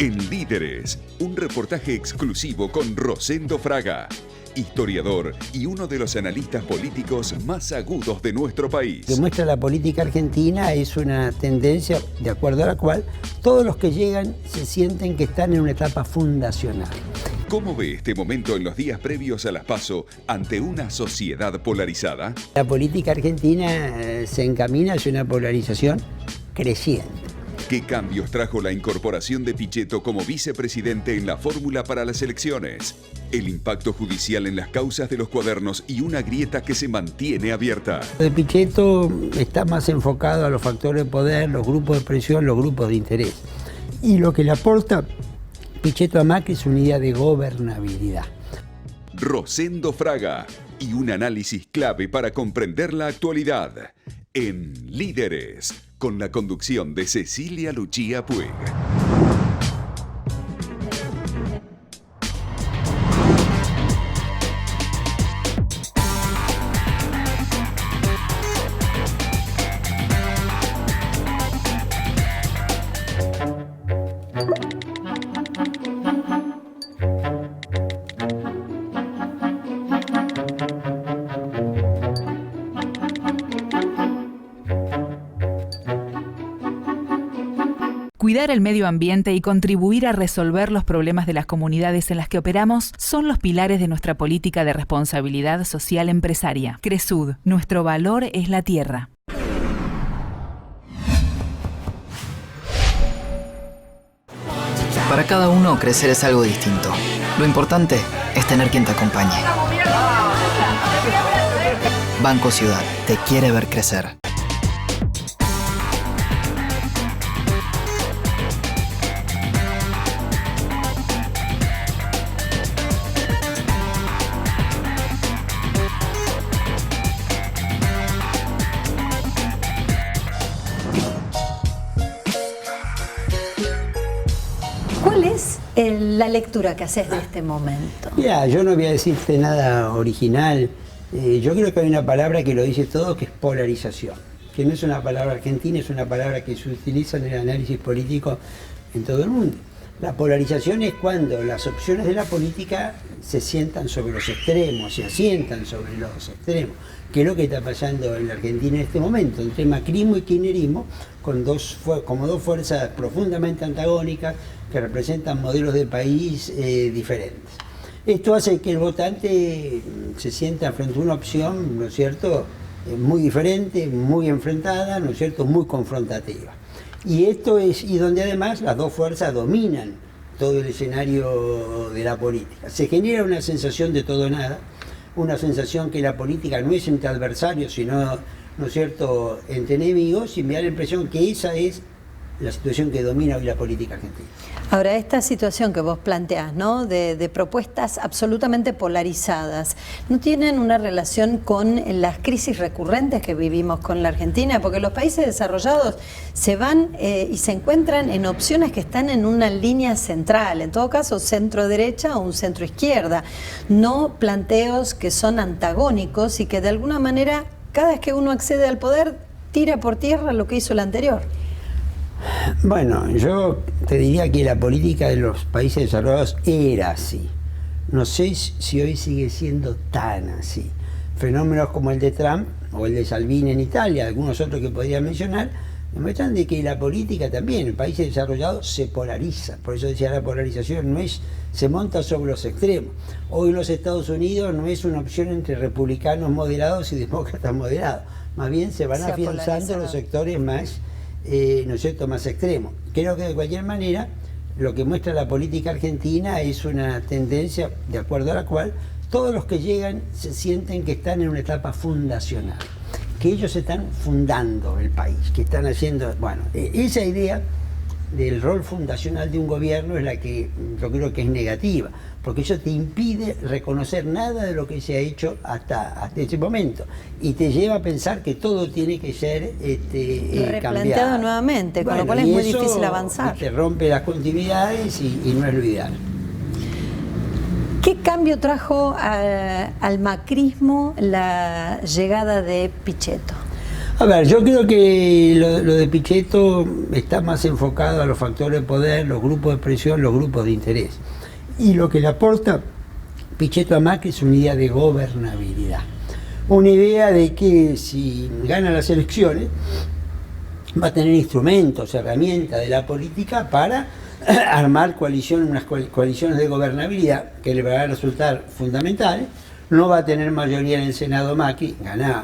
En Líderes, un reportaje exclusivo con Rosendo Fraga, historiador y uno de los analistas políticos más agudos de nuestro país. Lo que muestra la política argentina es una tendencia de acuerdo a la cual todos los que llegan se sienten que están en una etapa fundacional. ¿Cómo ve este momento en los días previos a las PASO ante una sociedad polarizada? La política argentina se encamina hacia una polarización creciente. ¿Qué cambios trajo la incorporación de Pichetto como vicepresidente en la fórmula para las elecciones? El impacto judicial en las causas de los cuadernos y una grieta que se mantiene abierta. De Pichetto está más enfocado a los factores de poder, los grupos de presión, los grupos de interés. Y lo que le aporta Pichetto a Macri es una idea de gobernabilidad. Rosendo Fraga y un análisis clave para comprender la actualidad. En Líderes, con la conducción de Cecilia Lucía Puig. Cuidar el medio ambiente y contribuir a resolver los problemas de las comunidades en las que operamos son los pilares de nuestra política de responsabilidad social empresaria. Cresud, nuestro valor es la tierra. Para cada uno, crecer es algo distinto. Lo importante es tener quien te acompañe. Banco Ciudad te quiere ver crecer. ¿Cuál es la lectura que haces de este momento? Mira, yo no voy a decirte nada original. Yo creo que hay una palabra que lo dice todo, que es polarización. Que no es una palabra argentina, es una palabra que se utiliza en el análisis político en todo el mundo. La polarización es cuando las opciones de la política se sientan sobre los extremos, se asientan sobre los extremos, que es lo que está pasando en la Argentina en este momento, entre macrismo y kirchnerismo, como dos fuerzas profundamente antagónicas que representan modelos de país diferentes. Esto hace que el votante se sienta frente a una opción, ¿no es cierto?, muy diferente, muy enfrentada, ¿no es cierto?, muy confrontativa. Y esto es, y donde además las dos fuerzas dominan todo el escenario de la política. Se genera una sensación de todo o nada, una sensación que la política no es entre adversarios, sino, ¿no es cierto?, entre enemigos, y me da la impresión que esa es la situación que domina hoy la política argentina. Ahora, esta situación que vos planteás, ¿no?, de propuestas absolutamente polarizadas, ¿no tienen una relación con las crisis recurrentes que vivimos con la Argentina? Porque los países desarrollados se van y se encuentran en opciones que están en una línea central, en todo caso centro-derecha o un centro-izquierda, no planteos que son antagónicos y que de alguna manera, cada vez que uno accede al poder, tira por tierra lo que hizo el anterior. Bueno, yo te diría que la política de los países desarrollados era así. No sé si hoy sigue siendo tan así. Fenómenos como el de Trump o el de Salvini en Italia, algunos otros que podría mencionar, demuestran de que la política también en países desarrollados se polariza. Por eso decía, la polarización no es, se monta sobre los extremos. Hoy los Estados Unidos no es una opción entre republicanos moderados y demócratas moderados. Más bien se van afianzando los sectores más, ¿no es cierto?, más extremo. Creo que de cualquier manera lo que muestra la política argentina es una tendencia de acuerdo a la cual todos los que llegan se sienten que están en una etapa fundacional, que ellos están fundando el país, que están haciendo, bueno, esa idea del rol fundacional de un gobierno es la que yo creo que es negativa, porque eso te impide reconocer nada de lo que se ha hecho hasta ese momento y te lleva a pensar que todo tiene que ser replanteado cambiado nuevamente, con lo cual es muy difícil avanzar. Te rompe las continuidades y no es lo ideal. ¿Qué cambio trajo al macrismo la llegada de Pichetto? A ver, yo creo que lo de Pichetto está más enfocado a los factores de poder, los grupos de presión, los grupos de interés. Y lo que le aporta Pichetto a Macri es una idea de gobernabilidad. Una idea de que si gana las elecciones va a tener instrumentos, herramientas de la política para armar coaliciones, unas coaliciones de gobernabilidad que le van a resultar fundamentales. No va a tener mayoría en el Senado Macri,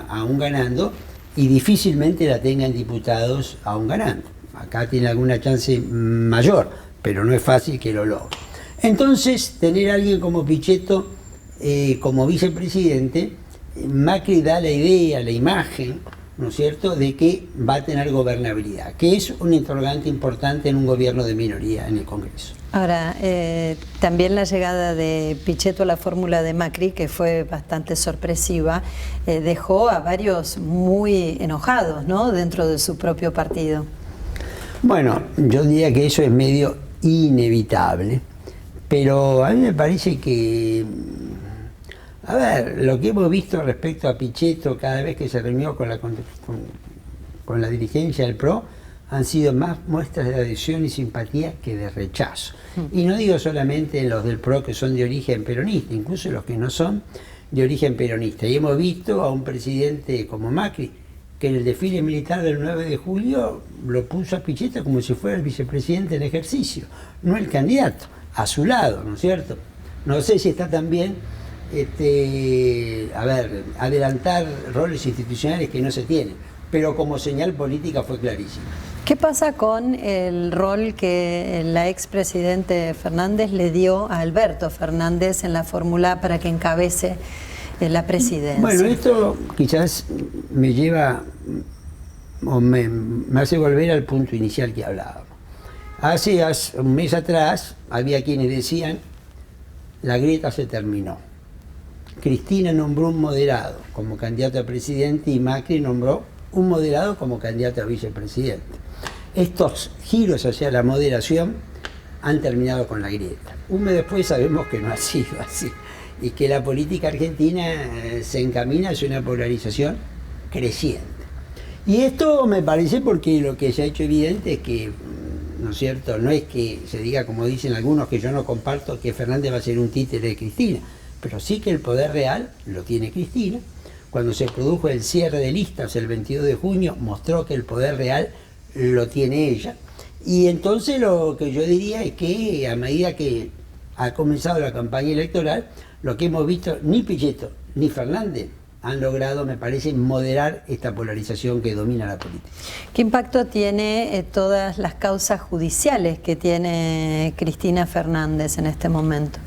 aún ganando, y difícilmente la tengan diputados aún ganando. Acá tiene alguna chance mayor, pero no es fácil que lo logre. Entonces, tener a alguien como Pichetto como vicepresidente, Macri da la idea, la imagen, ¿no es cierto?, de que va a tener gobernabilidad, que es un interrogante importante en un gobierno de minoría en el Congreso. Ahora, también la llegada de Pichetto a la fórmula de Macri, que fue bastante sorpresiva, dejó a varios muy enojados, ¿no?, dentro de su propio partido. Bueno, yo diría que eso es medio inevitable, pero a mí me parece que, a ver, lo que hemos visto respecto a Pichetto cada vez que se reunió con la dirigencia del PRO, han sido más muestras de adhesión y simpatía que de rechazo. Y no digo solamente los del PRO que son de origen peronista, incluso los que no son de origen peronista. Y hemos visto a un presidente como Macri, que en el desfile militar del 9 de julio lo puso a Pichetto como si fuera el vicepresidente en ejercicio, no el candidato, a su lado, ¿no es cierto? No sé si está también, adelantar roles institucionales que no se tienen, pero como señal política fue clarísima. ¿Qué pasa con el rol que la expresidente Fernández le dio a Alberto Fernández en la fórmula para que encabece la presidencia? Bueno, esto quizás me lleva, o me hace volver al punto inicial que hablábamos. Hace un mes atrás había quienes decían, la grieta se terminó. Cristina nombró un moderado como candidato a presidente y Macri nombró un moderado como candidato a vicepresidente. Estos giros hacia la moderación han terminado con la grieta. Un mes después sabemos que no ha sido así y que la política argentina se encamina hacia una polarización creciente. Y esto me parece porque lo que se ha hecho evidente es que, ¿no es cierto?, no es que se diga, como dicen algunos, que yo no comparto, que Fernández va a ser un títere de Cristina, pero sí que el poder real lo tiene Cristina. Cuando se produjo el cierre de listas el 22 de junio, mostró que el poder real lo tiene ella. Y entonces lo que yo diría es que a medida que ha comenzado la campaña electoral, lo que hemos visto, ni Pichetto ni Fernández han logrado, me parece, moderar esta polarización que domina la política. ¿Qué impacto tiene todas las causas judiciales que tiene Cristina Fernández en este momento?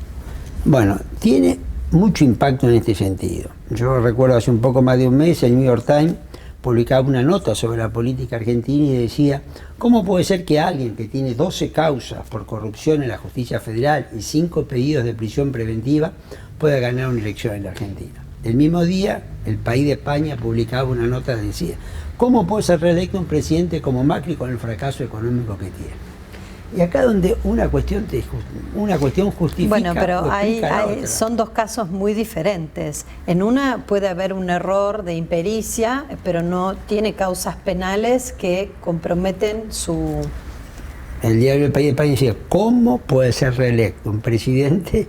Bueno, tiene mucho impacto en este sentido. Yo recuerdo hace un poco más de un mes el New York Times publicaba una nota sobre la política argentina y decía, ¿cómo puede ser que alguien que tiene 12 causas por corrupción en la justicia federal y 5 pedidos de prisión preventiva pueda ganar una elección en la Argentina? El mismo día, El País de España publicaba una nota que decía, ¿cómo puede ser reelecto un presidente como Macri con el fracaso económico que tiene? Y acá donde una cuestión justifica... Bueno, pero son dos casos muy diferentes. En una puede haber un error de impericia, pero no tiene causas penales que comprometen su... El diario El País de España decía, ¿cómo puede ser reelecto un presidente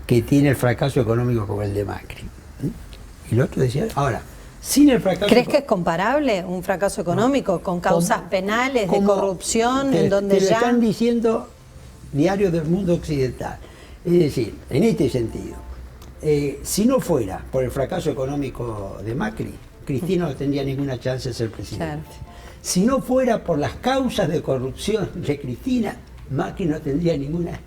que tiene el fracaso económico como el de Macri? Y el otro decía, ahora, sin el fracaso... ¿Crees que es comparable un fracaso económico con causas penales de corrupción en donde te ya... lo están diciendo diarios del mundo occidental. Es decir, en este sentido, si no fuera por el fracaso económico de Macri, Cristina no tendría ninguna chance de ser presidente. Claro. Si no fuera por las causas de corrupción de Cristina, Macri no tendría ninguna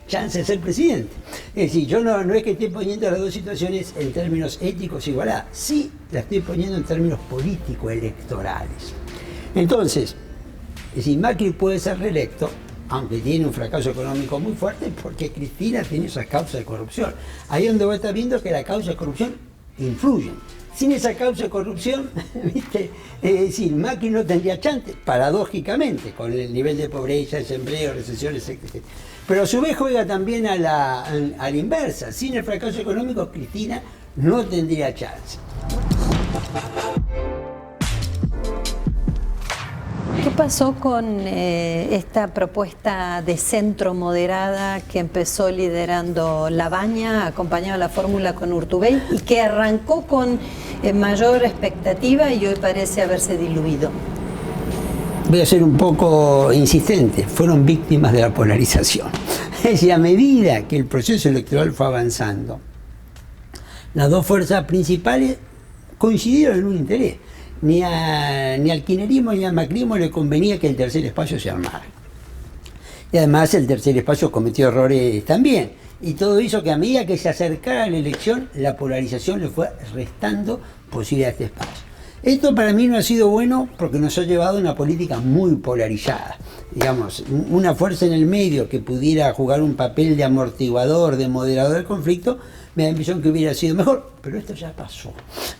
chance de ser presidente. Es decir, yo no es que esté poniendo las dos situaciones en términos éticos igualadas, sí la estoy poniendo en términos político-electorales. Entonces, es decir, Macri puede ser reelecto, aunque tiene un fracaso económico muy fuerte, porque Cristina tiene esas causas de corrupción. Ahí es donde vos estás viendo que las causas de corrupción influyen. Sin esa causa de corrupción, ¿viste? Es decir, Macri no tendría chance, paradójicamente, con el nivel de pobreza, desempleo, recesiones, etc. Pero a su vez juega también a la inversa. Sin el fracaso económico, Cristina no tendría chance. pasó con esta propuesta de centro moderada que empezó liderando Labaña, acompañado a la fórmula con Urtubey, y que arrancó con mayor expectativa y hoy parece haberse diluido? Voy a ser un poco insistente, fueron víctimas de la polarización. Es decir, a medida que el proceso electoral fue avanzando, las dos fuerzas principales coincidieron en un interés. Ni al kirchnerismo ni al macrismo le convenía que el tercer espacio se armara. Y además el tercer espacio cometió errores también. Y todo hizo que a medida que se acercara a la elección, la polarización le fue restando posibilidad a este espacio. Esto para mí no ha sido bueno porque nos ha llevado a una política muy polarizada. Digamos, una fuerza en el medio que pudiera jugar un papel de amortiguador, de moderador del conflicto, me da la impresión que hubiera sido mejor, pero esto ya pasó.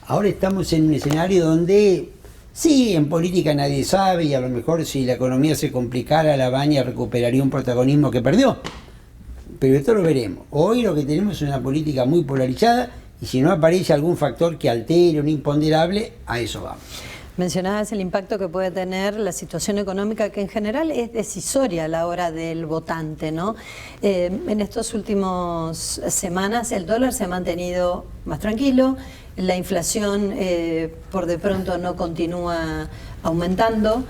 Ahora estamos en un escenario donde, sí, en política nadie sabe y a lo mejor si la economía se complicara, Labaña recuperaría un protagonismo que perdió. Pero esto lo veremos. Hoy lo que tenemos es una política muy polarizada y si no aparece algún factor que altere, un imponderable, a eso vamos. Mencionabas el impacto que puede tener la situación económica, que en general es decisoria a la hora del votante, ¿no? En estos últimos semanas el dólar se ha mantenido más tranquilo, la inflación por de pronto no continúa aumentando.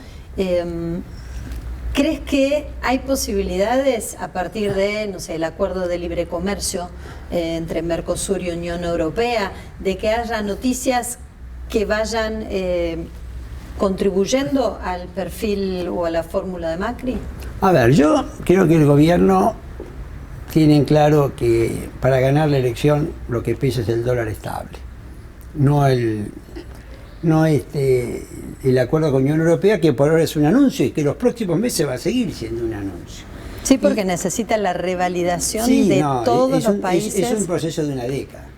¿Crees que hay posibilidades a partir de, no sé, el acuerdo de libre comercio entre Mercosur y Unión Europea, de que haya noticias que vayan contribuyendo al perfil o a la fórmula de Macri? A ver, yo creo que el gobierno tiene en claro que para ganar la elección lo que pesa es el dólar estable, no el acuerdo con Unión Europea, que por ahora es un anuncio y que los próximos meses va a seguir siendo un anuncio. Sí, porque necesita la revalidación de todos los países. Es un proceso de una década.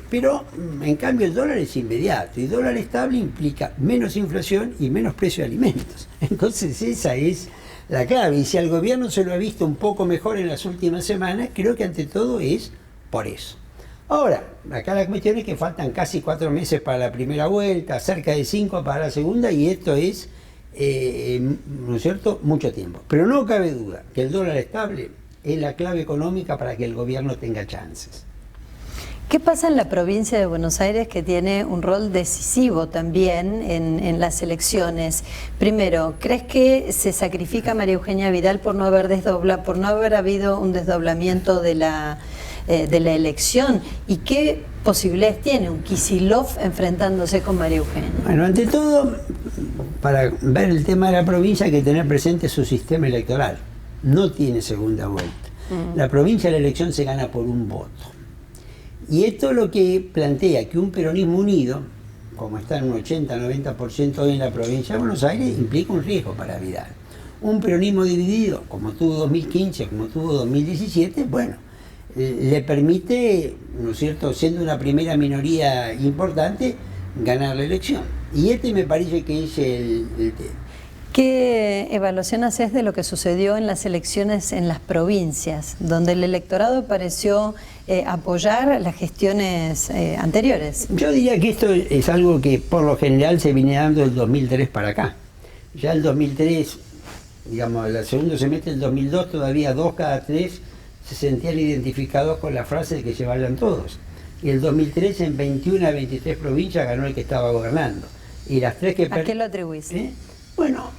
Pero en cambio el dólar es inmediato y dólar estable implica menos inflación y menos precio de alimentos. Entonces esa es la clave y si al gobierno se lo ha visto un poco mejor en las últimas semanas, creo que ante todo es por eso. Ahora, acá la cuestión es que faltan casi 4 meses para la primera vuelta, cerca de 5 para la segunda y esto es, ¿no es cierto?, mucho tiempo. Pero no cabe duda que el dólar estable es la clave económica para que el gobierno tenga chances. ¿Qué pasa en la provincia de Buenos Aires, que tiene un rol decisivo también en las elecciones? Primero, ¿crees que se sacrifica María Eugenia Vidal por no haber habido un desdoblamiento de la elección? ¿Y qué posibilidades tiene un Kicillof enfrentándose con María Eugenia? Bueno, ante todo, para ver el tema de la provincia hay que tener presente su sistema electoral. No tiene segunda vuelta. La provincia, la elección se gana por un voto. Y esto es lo que plantea que un peronismo unido, como está en un 80-90% hoy en la provincia de Buenos Aires, implica un riesgo para Vidal. Un peronismo dividido, como tuvo 2015, como tuvo 2017, bueno, le permite, ¿no es cierto?, siendo una primera minoría importante, ganar la elección. Y este me parece que es el tema. ¿Qué evaluación haces de lo que sucedió en las elecciones en las provincias, donde el electorado pareció apoyar las gestiones anteriores? Yo diría que esto es algo que por lo general se viene dando del 2003 para acá. Ya el 2003, digamos, el segundo semestre del 2002, todavía 2 cada 3 se sentían identificados con la frase de que se vayan todos. Y el 2003 en 21 a 23 provincias ganó el que estaba gobernando. Y las 3 que ¿A qué lo atribuís? Bueno,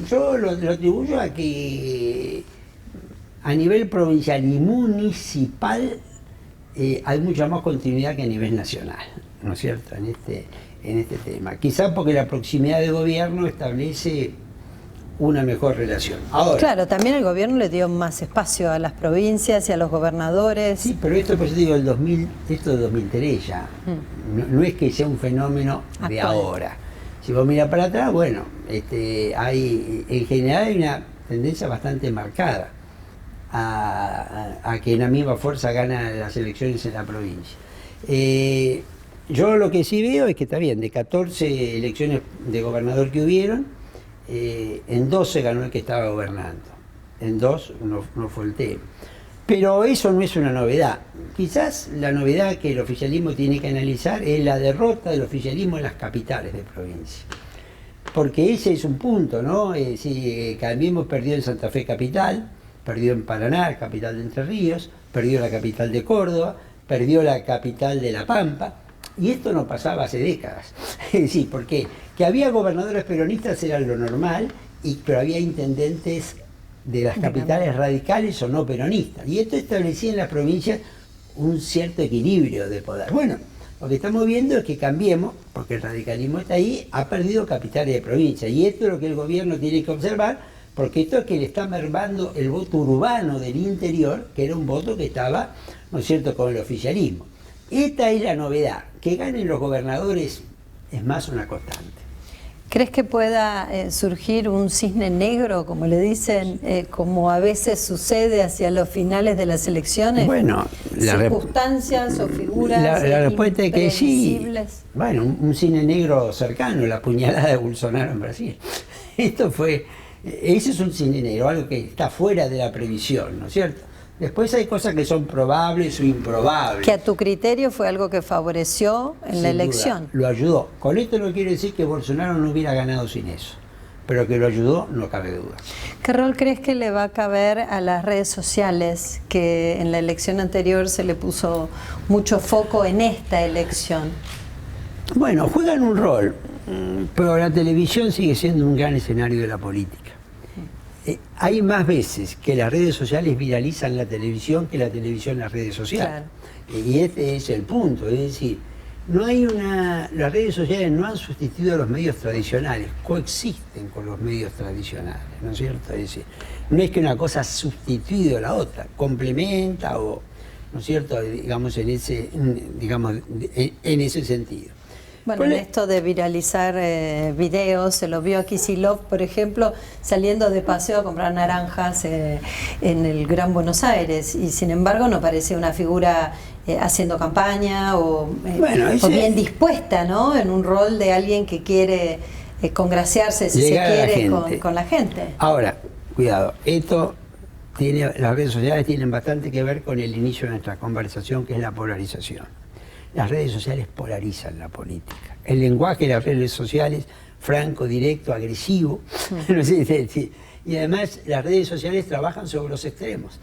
yo lo atribuyo a que a nivel provincial y municipal hay mucha más continuidad que a nivel nacional, ¿no es cierto?, en este tema. Quizás porque la proximidad de gobierno establece una mejor relación. Ahora, claro, también el gobierno le dio más espacio a las provincias y a los gobernadores. Sí, pero esto, pues digo, esto de 2003 ya. No es que sea un fenómeno de ahora. Si vos mirás para atrás, bueno, en general hay una tendencia bastante marcada a que la misma fuerza gana las elecciones en la provincia. Yo lo que sí veo es que está bien, de 14 elecciones de gobernador que hubieron, en 12 ganó el que estaba gobernando, en 2 no fue el tema. Pero eso no es una novedad. Quizás la novedad que el oficialismo tiene que analizar es la derrota del oficialismo en las capitales de provincia. porque ese es un punto, ¿no? Si Cambiemos perdió en Santa Fe capital, perdió en Paraná, capital de Entre Ríos, perdió la capital de Córdoba, perdió la capital de La Pampa, y esto no pasaba hace décadas. Es decir, ¿por qué? Que había gobernadores peronistas era lo normal, pero había intendentes de las capitales radicales o no peronistas, y esto establecía en las provincias un cierto equilibrio de poder. Bueno, lo que estamos viendo es que Cambiemos, porque el radicalismo está ahí, ha perdido capitales de provincia, y esto es lo que el gobierno tiene que observar, porque esto es que le está mermando el voto urbano del interior, que era un voto que estaba, ¿no es cierto?, con el oficialismo. Esta es la novedad, que ganen los gobernadores es más una constante. ¿Crees que pueda surgir un cisne negro, como le dicen, como a veces sucede hacia los finales de las elecciones? Bueno, circunstancias o figuras la respuesta es que sí. Bueno, un cisne negro cercano, la puñalada de Bolsonaro en Brasil. Ese es un cisne negro, algo que está fuera de la previsión, ¿no es cierto? Después hay cosas que son probables o improbables. Que a tu criterio fue algo que favoreció en la elección. Lo ayudó. Con esto no quiero decir que Bolsonaro no hubiera ganado sin eso, pero que lo ayudó, no cabe duda. ¿Qué rol crees que le va a caber a las redes sociales, que en la elección anterior se le puso mucho foco en esta elección? Bueno, juegan un rol, pero la televisión sigue siendo un gran escenario de la política. Hay más veces que las redes sociales viralizan la televisión que la televisión las redes sociales. Claro. Y este es el punto, es decir, las redes sociales no han sustituido a los medios tradicionales, coexisten con los medios tradicionales, ¿no es cierto? Es decir, no es que una cosa ha sustituido a la otra, complementa o, ¿no es cierto?, digamos, en ese sentido. Bueno, en esto de viralizar videos, se lo vio a Kicillof, por ejemplo, saliendo de paseo a comprar naranjas en el Gran Buenos Aires, y sin embargo no parecía una figura haciendo campaña o bien dispuesta, ¿no? En un rol de alguien que quiere congraciarse, si se quiere, con la gente. Ahora, cuidado, las redes sociales tienen bastante que ver con el inicio de nuestra conversación, que es la polarización. Las redes sociales polarizan la política. El lenguaje de las redes sociales, franco, directo, agresivo. No sé, y además las redes sociales trabajan sobre los extremos.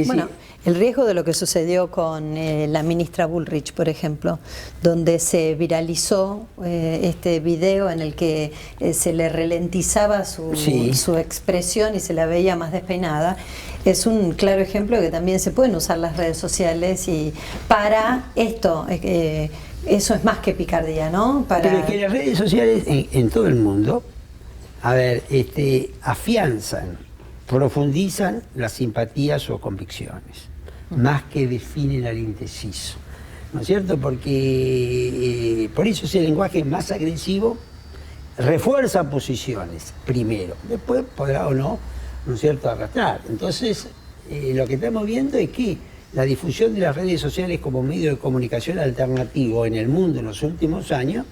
Bueno, el riesgo de lo que sucedió con la ministra Bullrich, por ejemplo, donde se viralizó este video en el que se le ralentizaba su expresión y se la veía más despeinada, es un claro ejemplo de que también se pueden usar las redes sociales y para esto. Eso es más que picardía, ¿no? Pero que las redes sociales en todo el mundo, afianzan, profundizan las simpatías o convicciones, más que definen al indeciso, ¿no es cierto? Porque por eso ese lenguaje más agresivo refuerza posiciones primero, después podrá o no, ¿no es cierto?, arrastrar. Entonces, lo que estamos viendo es que la difusión de las redes sociales como medio de comunicación alternativo en el mundo en los últimos años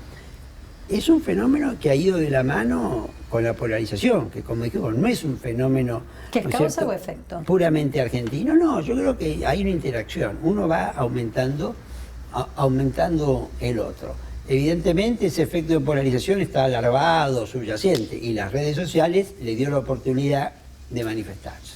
es un fenómeno que ha ido de la mano con la polarización, que como dijimos, no es un fenómeno, ¿qué es causa o efecto? Puramente argentino. No, yo creo que hay una interacción. Uno va aumentando el otro. Evidentemente ese efecto de polarización está alargado, subyacente, y las redes sociales le dio la oportunidad de manifestarse.